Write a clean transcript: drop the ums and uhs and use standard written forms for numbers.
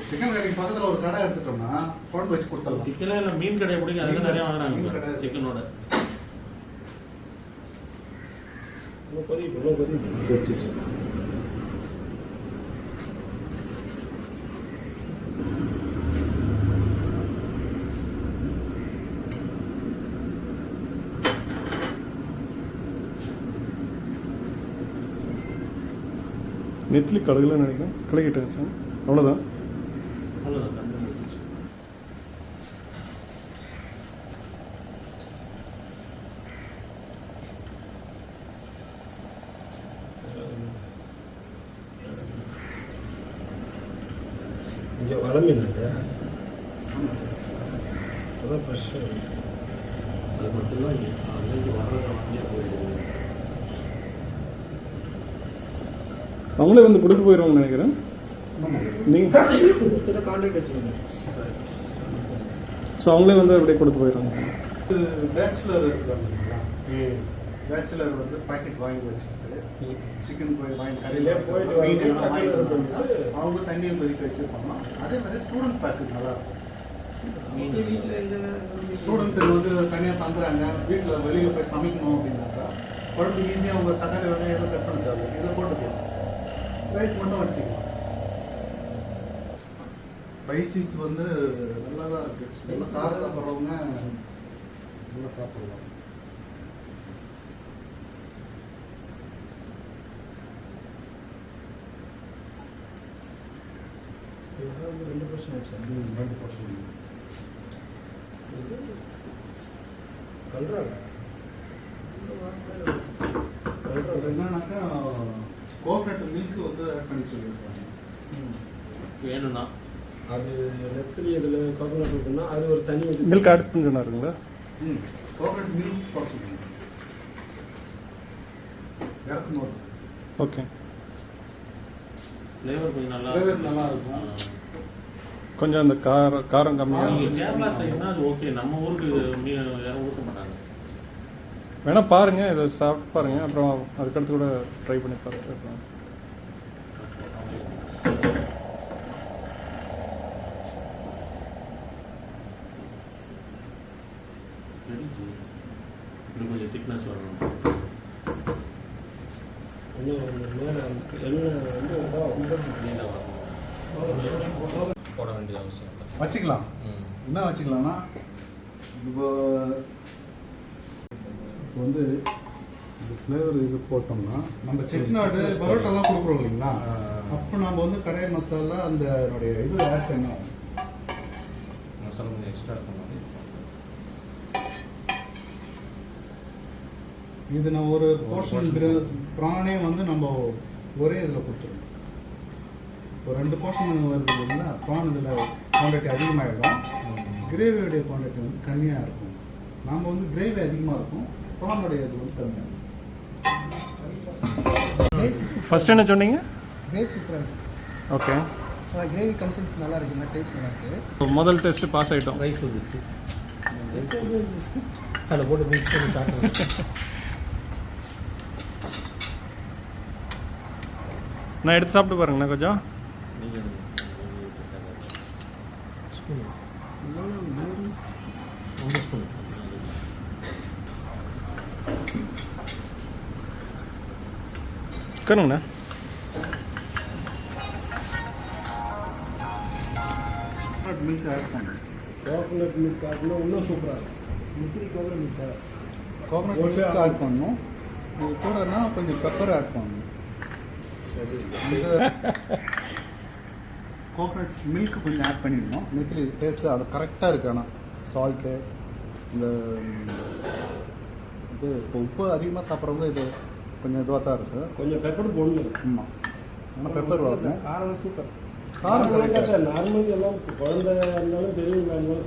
Chicken கடைக்கு பக்கத்தில் ஒரு கடை எடுத்துட்டோம்னா குழம்பு வச்சு கொடுத்துடலாம். சிக்கனே இல்லை, மீன் கடையை பிடிக்கும். அதுதான் நிறையா வாங்குறாங்க சிக்கனோட. நெத்திலி கழுகுல நினைக்கிறேன். கழுகிட்டேன், அவ்வளோதான். அவ்வளோதான். இங்கே வள மீன் இல்லையா? அதான் ஃப்ரெஷ்ஷாக அது மட்டும்தான் இங்கே அன்னைக்கு வர்றதை வாங்கியே போயிடுவோம். அவங்களே வந்து கொடுத்து போயிடுவாங்கன்னு நினைக்கிறேன். நீங்கள் கான்டாக்ட் வச்சுக்கோங்க. ஸோ அவங்களே வந்து அப்படியே கொடுத்து போயிடுவாங்க. பேச்சுலர் இருக்கிறாங்க. பேச்சுலர் வந்து பாக்கெட் வாங்கி வச்சுட்டு சிக்கன் போய் வாங்கி கடையில் போயிட்டு அவங்க தண்ணியும் கொதிக்க வச்சுருப்பாங்க. அதே மாதிரி ஸ்டூடெண்ட் பேக்கு நல்லா இருக்கும். ஸ்டூடெண்ட்டு வந்து தனியாக தங்குறாங்க, வீட்டில் வெளியில் போய் சமைக்கணும் அப்படின்னாக்கா குழம்பு ஈஸியாக அவங்க தக்காளி வெங்காயம் எதுவும் கட் பண்ண தேவை, இதை போட்டுக்கலாம். ரைஸ் மட்டும் வச்சுக்கலாம். ஸ்பைசிஸ் வந்து நல்லா தான் இருக்குது. காரம் சாப்பிட்றவங்க நல்லா சாப்பிடலாம். ரெண்டு பர்சன்ட் ஆச்சு. 2% கல்றாங்க. என்னன்னாக்கா கோகனட் மில்க் வந்து ஆட் பண்ணி சொல்லியிருக்காங்க. வேணும்னா அது நெத்திலி இதில் கோகனட் இருக்குன்னா அது ஒரு தனி மில்க் ஆட் பண்ணி சொன்னாருங்களா? கோகனட் மில்க் போட சொல்லுங்க. இறக்கும்போது ஓகே. ஃப்ளேவர் கொஞ்சம் நல்லா இருக்கும். கொஞ்சம் அந்த காரம் கம்மியாக. நீங்கள் கேரளா சைடுனா அது ஓகே. நம்ம ஊருக்கு மீன் யாரும் ஊற்ற மாட்டாங்க. வேணா பாருங்க, இதை சாப்பிட்டு பாருங்க, அப்புறம் அதுக்கடுத்து கூட ட்ரை பண்ணி பார்த்துட்டு இருக்கலாம். இன்னும் கொஞ்சம் திக்னஸ் வரணும். போட வேண்டிய அவசியம் இல்லை. வச்சுக்கலாம். என்ன வச்சுக்கலாம்னா இப்போ வந்து இந்த ஃப்ளேவர் இது போட்டோம்னா நம்ம செட்டிநாடு பரோட்டாலாம் கொடுக்குறோம் இல்லைங்களா, அப்போ நம்ம வந்து கடாய் மசாலா அந்த இது ஆட் பண்ணோம். மசாலா கொஞ்சம் எக்ஸ்ட்ரா இருக்கணும். இது நான் ஒரு போர்ஷன் ப்ரானே வந்து நம்ம ஒரே இதில் கொடுத்துருவோம். ஒரு 2 போர்ஷன் வருது இல்லைங்களா, ப்ரான் இதில் குவான்டிட்டி அதிகமாகிடும், கிரேவியோடைய குவான்டிட்டி வந்து கம்மியாக இருக்கும். நாம் வந்து கிரேவி அதிகமாக இருக்கும், ப்ரானுடைய இது வந்து கம்மியாக இருக்கும். ஃபர்ஸ்ட் என்ன சொன்னீங்க? கிரேவி சூப்பராக இருக்குது. ஓகே. கிரேவி கன்சிஸ்டன்சி நல்லா இருக்குங்க, டேஸ்ட் நல்லா இருக்குது. முதல் டெஸ்ட்டு பாஸ் ஆகிட்டோம். ரைஸ் வந்துச்சு, அதை போட்டு மிக்ஸ் பண்ணி சாப்பிடுவோம். நான் எடுத்து சாப்பிட்டு பாருங்கண்ணா கொஞ்சம். உட்காருங்கண்ணா. மில்க் ஆட் பண்ணுங்க. கோகனட் மில்க் ஆட்னா இன்னும் சூப்பராக இருக்கும். நெத்திலி coconut milk coconut milk add பண்ணணும். இது கூடனா கொஞ்சம் பெப்பர் ஆட் பண்ணணும். கோகனட் மில்க் கொஞ்சம் ஆட் பண்ணிடணும். நெத்திலி டேஸ்ட்டு அது கரெக்டாக இருக்கு. ஆனால் சால்ட்டு இந்த இது இப்போ உப்பு அதிகமாக சாப்பிட்றவங்க இது கொஞ்சம் இதுவாக தான் இருக்குது. கொஞ்சம் பெப்பர் போடணும். ஆமாம், ஆனால் பெப்பர் வரும். காரம் சூப்பர். காரம் நார்மலி எல்லாம் குழந்தை இருந்தாலும் பெரியவங்க இருந்தாலும்